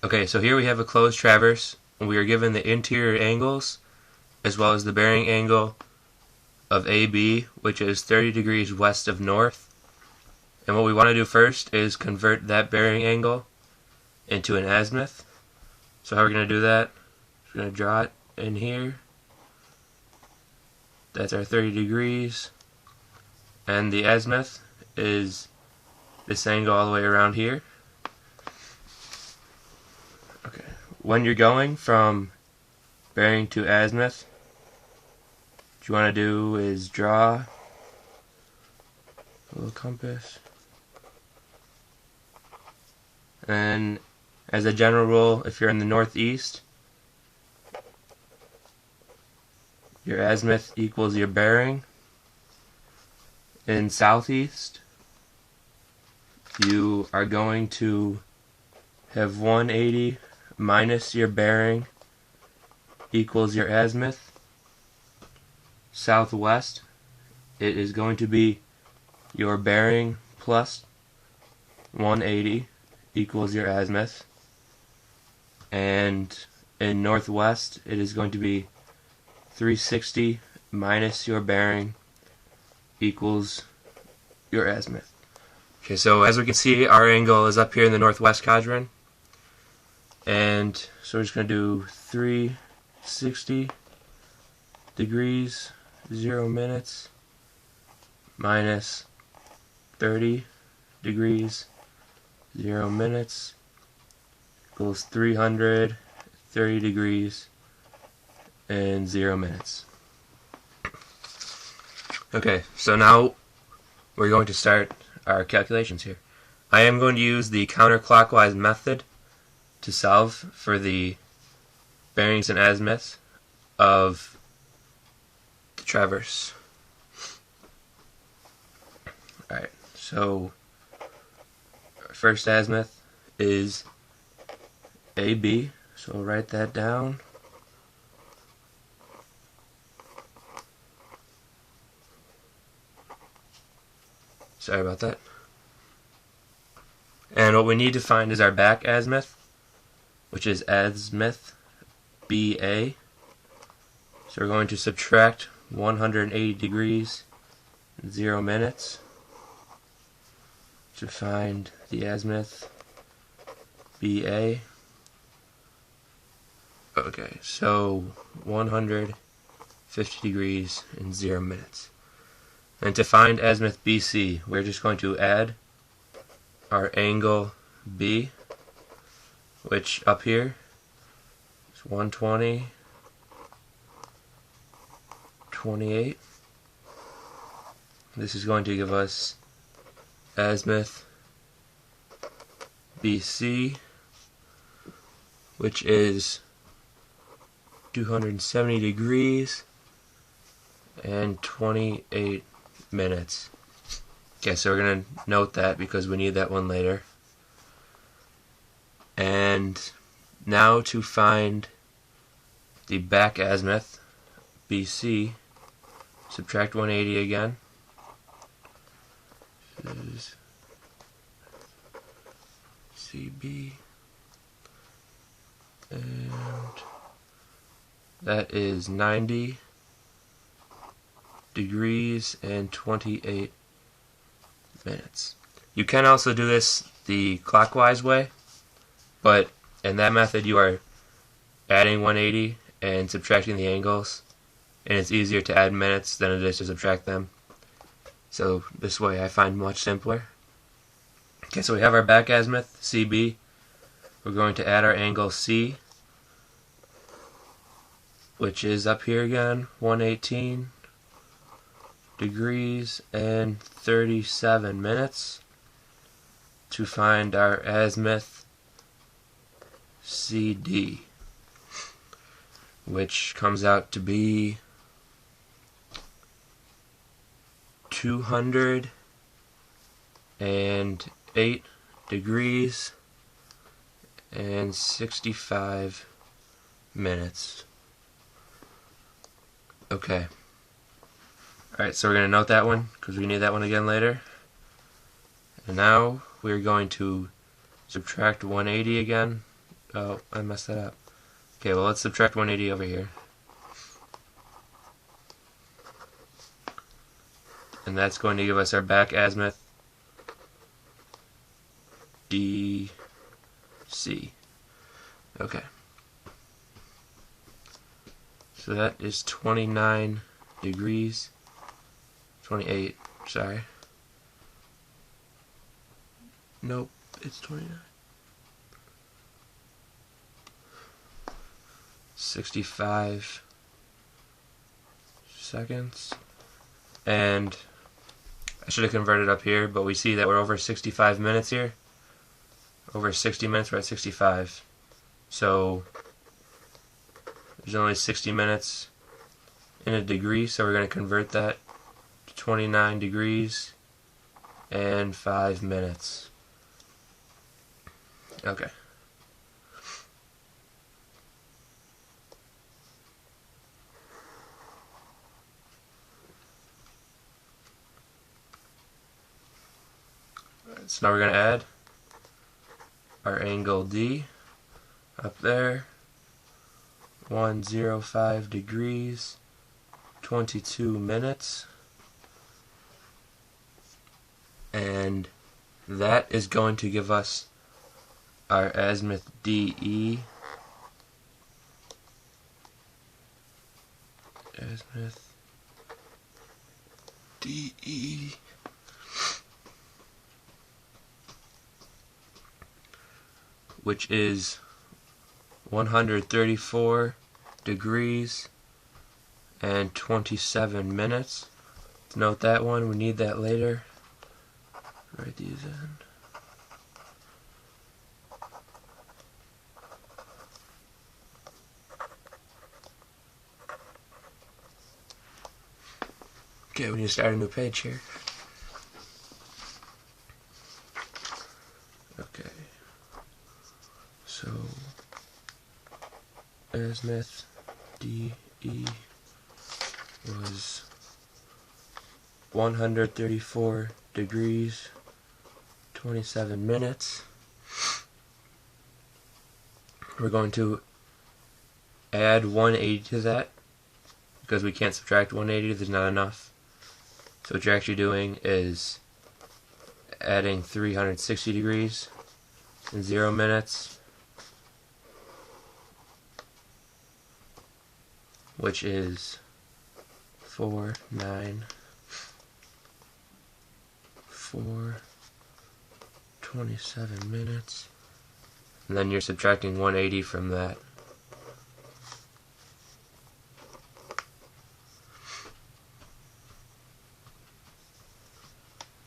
Okay, so here we have a closed traverse, and we are given the interior angles as well as the bearing angle of AB, which is 30 degrees west of north. And what we want to do first is convert that bearing angle into an azimuth. So how are we going to do that? We're going to draw it in here. That's our 30 degrees. And the azimuth is this angle all the way around here. Okay. When you're going from bearing to azimuth, what you want to do is draw a little compass. And as a general rule, if you're in the northeast, your azimuth equals your bearing. In southeast, you are going to have 180 minus your bearing equals your azimuth. Southwest, it is going to be your bearing plus 180 equals your azimuth. And in northwest, it is going to be 360 minus your bearing equals your azimuth. Okay, so as we can see, our angle is up here in the northwest quadrant. And so we're just going to do 360 degrees, 0 minutes, minus 30 degrees, 0 minutes, equals 330 degrees and 0 minutes. Okay, so now we're going to start our calculations here. I am going to use the counterclockwise method to solve for the bearings and azimuths of the traverse. Alright, so our first azimuth is AB, so we'll write that down. Sorry about that. And what we need to find is our back azimuth, which is azimuth BA. So we're going to subtract 180 degrees and 0 minutes to find the azimuth BA. Okay, so 150 degrees and 0 minutes. And to find azimuth BC, we're just going to add our angle B, which up here is 120, 28. This is going to give us azimuth BC, which is 270 degrees and 28 minutes. Okay, so we're going to note that because we need that one later. And now to find the back azimuth, BC, subtract 180 again. This is CB. And that is 90 degrees and 28 minutes. You can also do this the clockwise way, but in that method you are adding 180 and subtracting the angles, and it's easier to add minutes than it is to subtract them. So this way I find much simpler. Okay, so we have our back azimuth, CB. We're going to add our angle C, which is up here again, 118 degrees and 37 minutes to find our azimuth CD, which comes out to be 208 degrees and 65 minutes. Okay. Alright, so we're going to note that one because we need that one again later. And now we're going to subtract 180 again Oh, I messed that up. Okay, well let's subtract 180 over here. And that's going to give us our back azimuth DC. Okay. So that is 29 degrees. 28, sorry. Nope, it's 29. 65 seconds. And I should have converted up here, but we see that we're over 65 minutes here. Over 60 minutes, we're at 65. So there's only 60 minutes in a degree, so we're going to convert that to 29 degrees and 5 minutes. Okay. So now we're going to add our angle D up there, 105 degrees, 22 minutes, and that is going to give us our azimuth DE, azimuth DE, which is 134 degrees and 27 minutes. To note that one, we need that later. Write these in. Okay, we need to start a new page here. Okay. So, azimuth DE was 134 degrees, 27 minutes. We're going to add 180 to that because we can't subtract 180, there's not enough. So what you're actually doing is adding 360 degrees in 0 minutes, which is 27 minutes, and then you're subtracting 180 from that.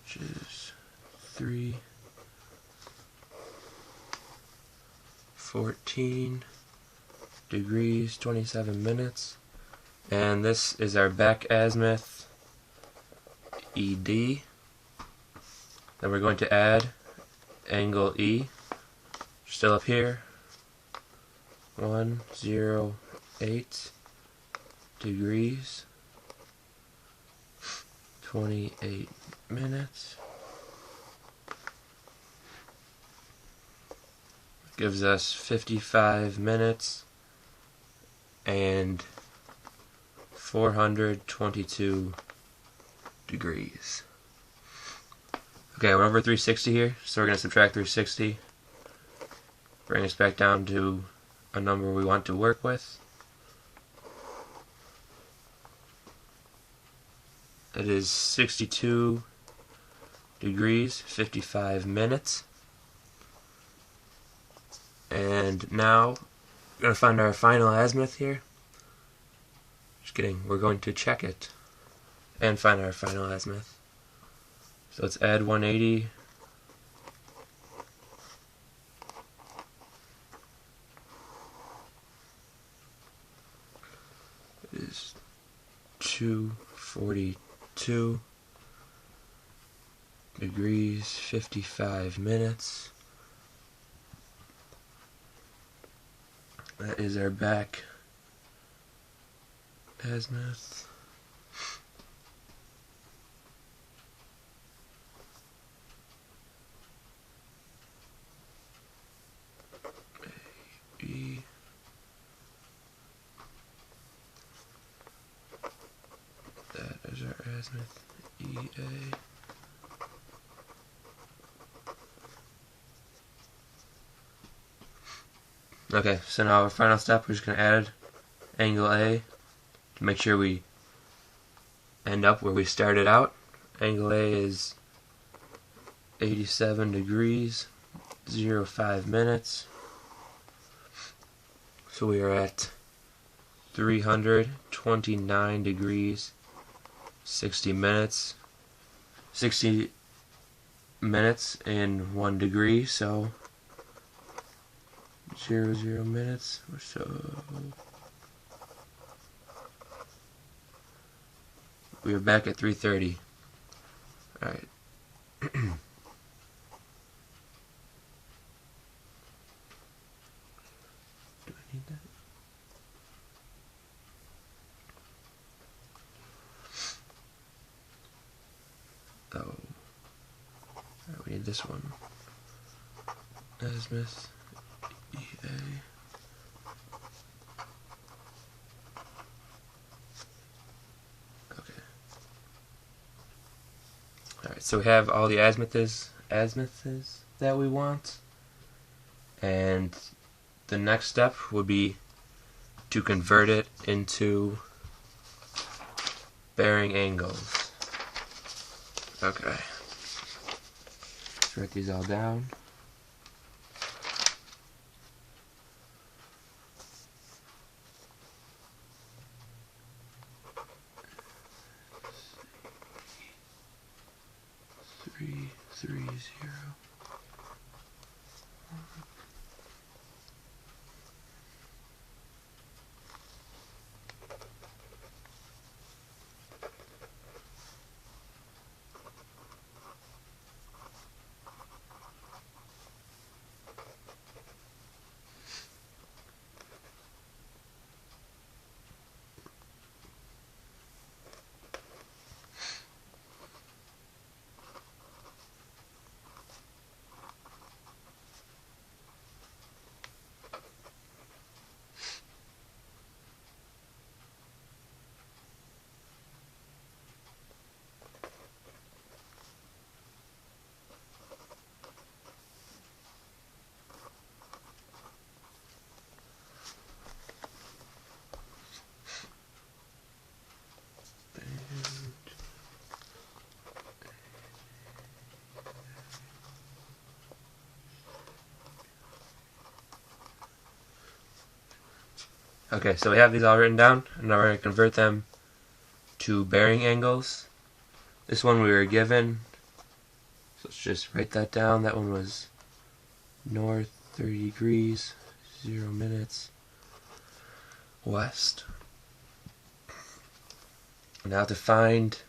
Which is 314 degrees, 27 minutes. And this is our back azimuth ED. Then we're going to add angle E, still up here, 108 degrees, 28 minutes. Gives us 55 minutes and 422 degrees. Okay, we're over 360 here, so we're going to subtract 360, bring us back down to a number we want to work with. It is 62 degrees, 55 minutes. And now we're going to find our final azimuth here. Just kidding, we're going to check it and find our final azimuth. So let's add 180. It is 242 degrees, 55 minutes. That is our back azimuth. azimuth EA. Okay, so now our final step, we're just going to add angle A to make sure we end up where we started out. Angle A is 87 degrees, 05 minutes. So we are at 329 degrees, 60 minutes. 60 minutes in 1 degree, so 0 minutes or so. We are back at 3:30. Alright. Do I need that? Oh. Alright, we need this one. Azimuth EA. Alright, so we have all the azimuths that we want, and the next step would be to convert it into bearing angles. Okay, let's write these all down. Three, 0. Okay, so we have these all written down, and now we're going to convert them to bearing angles. This one we were given, so let's just write that down. That one was north 30 degrees, 0 minutes, west. Now to find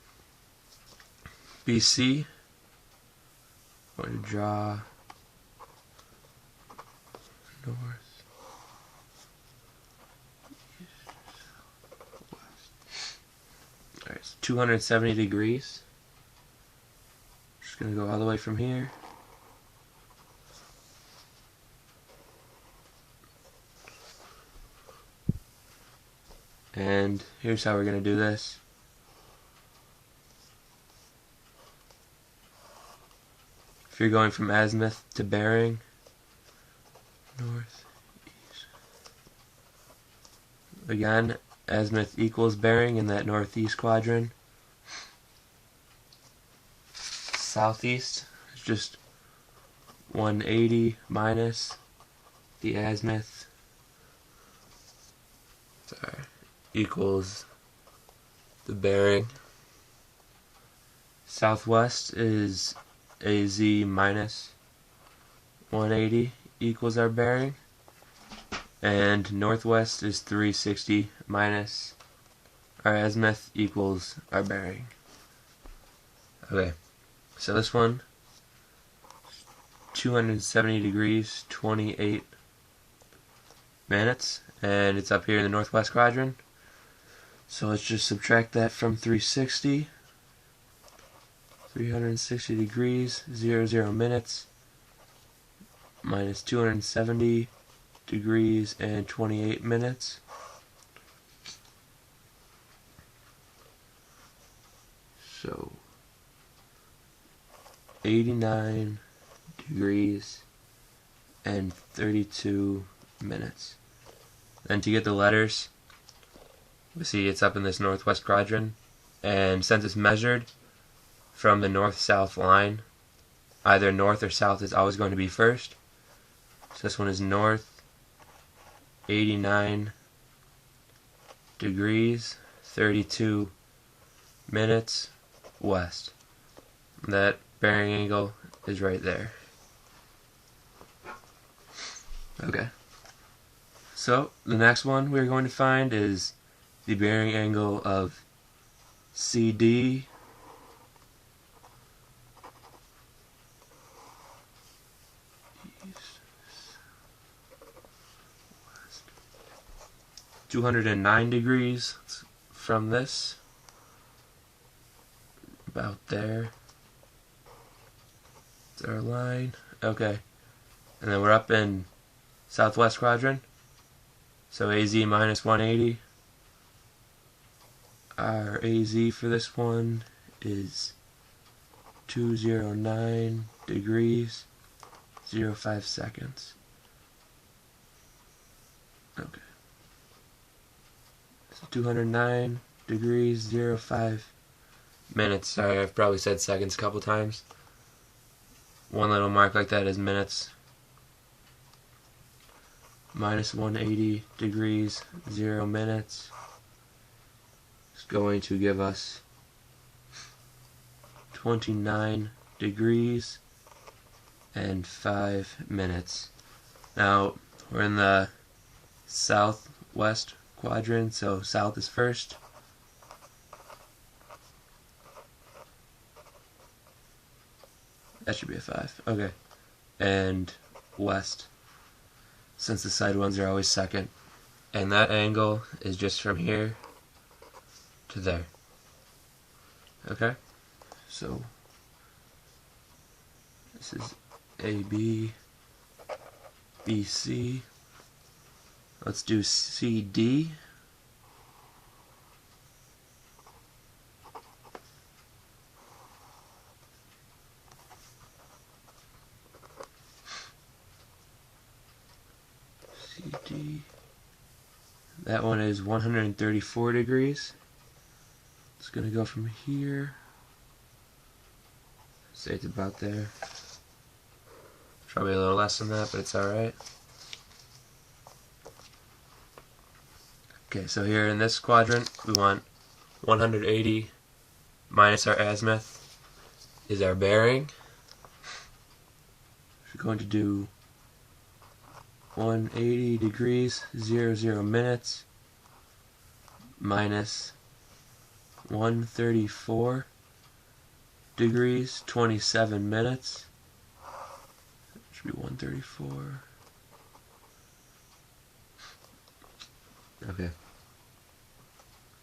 BC, I'm going to draw north. Alright, so 270 degrees. Just going to go all the way from here. And here's how we're going to do this. If you're going from azimuth to bearing, north, east. Again, azimuth equals bearing in that northeast quadrant. Southeast is just 180 minus the azimuth. Sorry, equals the bearing. Southwest is AZ minus 180 equals our bearing. And northwest is 360 minus our azimuth equals our bearing. Okay, so this one, 270 degrees, 28 minutes, and it's up here in the northwest quadrant. So let's just subtract that from 360. 360 degrees, 0 minutes, minus 270 degrees and 28 minutes. So 89 degrees and 32 minutes. Then to get the letters, we see it's up in this northwest quadrant, and since it's measured from the north-south line, either north or south is always going to be first. So this one is north, 89 degrees, 32 minutes, west. That bearing angle is right there. Okay. So the next one we're going to find is the bearing angle of CD 209 degrees from this, about there. It's our line. Okay. And then we're up in southwest quadrant. So AZ minus 180. Our AZ for this one is 209 degrees, 05 seconds. Okay. So 209 degrees, 05 minutes. Sorry, I've probably said seconds a couple times. One little mark like that is minutes. Minus 180 degrees, 0 minutes. It's going to give us 29 degrees and 5 minutes. Now, we're in the southwest quadrant, so south is first. That should be a 5. Okay. And west, since the side ones are always second. And that angle is just from here to there. Okay? So, this is AB, BC. Let's do CD. CD. That one is 134 degrees. It's going to go from here. Say it's about there. Probably a little less than that, but it's alright. Okay, so here in this quadrant, we want 180 minus our azimuth is our bearing. We're going to do 180 degrees, 00 minutes, minus 134 degrees, 27 minutes. It should be 134. Okay.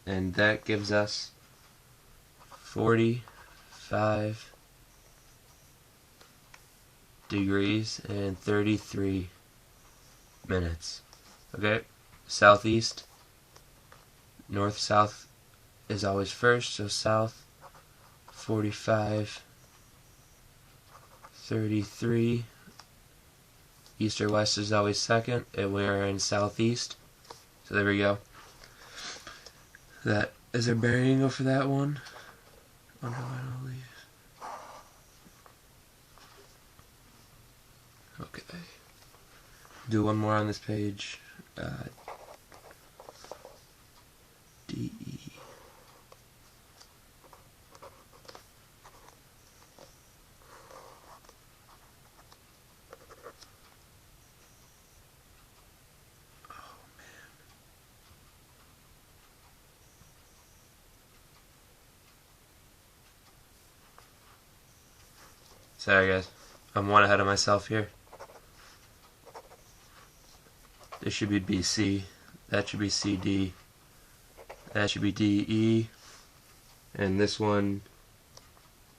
And that gives us 45 degrees and 33 minutes. Okay, southeast, north, south is always first, so south, 45, 33, east or west is always second, and we're in southeast, so there we go. That is our bearing angle for that one. Oh no, I don't leave. Okay. Do one more on this page. DE. Oh man. Sorry guys, I'm one ahead of myself here. This should be BC, that should be CD, that should be DE, and this one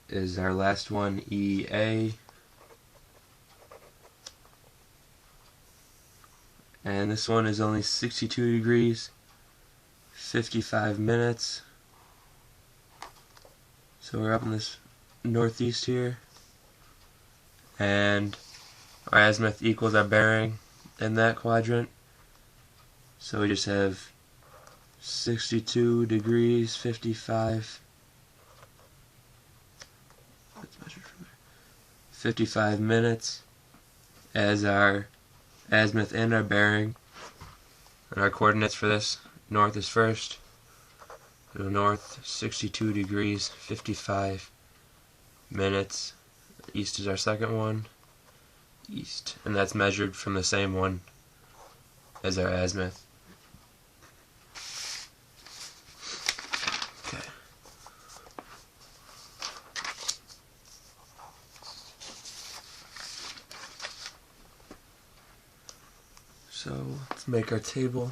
is our last one, EA, and this one is only 62 degrees, 55 minutes, So we're up in this northeast here, and our azimuth equals our bearing in that quadrant. So we just have 62 degrees 55. Let's measure from there. 55 minutes as our azimuth and our bearing. And our coordinates for this: north is first. So north, 62 degrees 55 minutes. East is our second one. East, and that's measured from the same one as our azimuth. Okay. So let's make our table.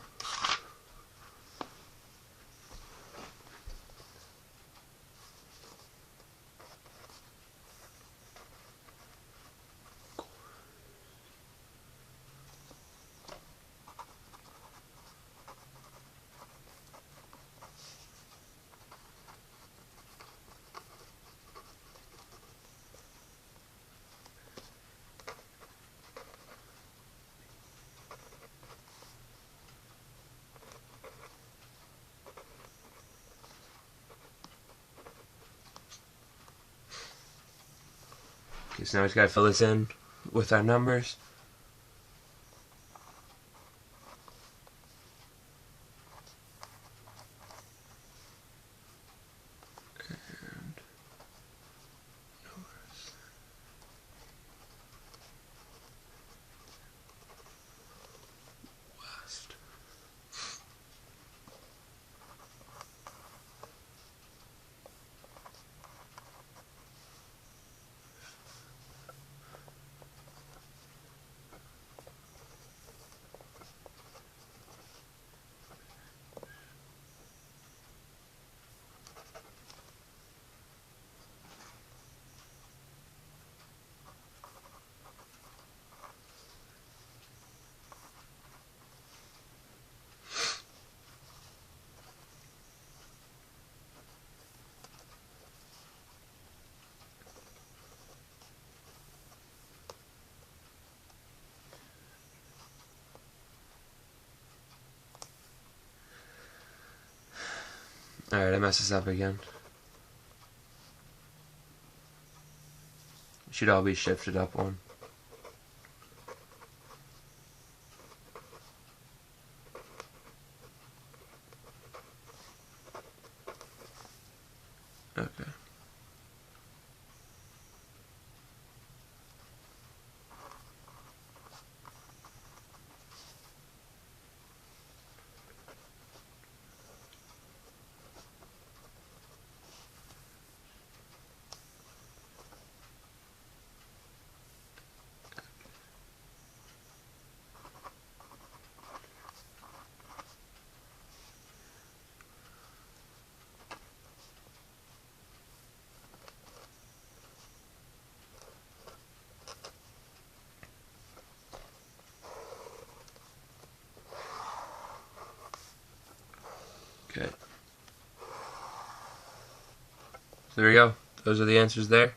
Okay, so now we just gotta fill this in with our numbers. And numbers. West. Alright, I messed this up again. It should all be shifted up one. Okay. Okay. So there we go. Those are the answers there.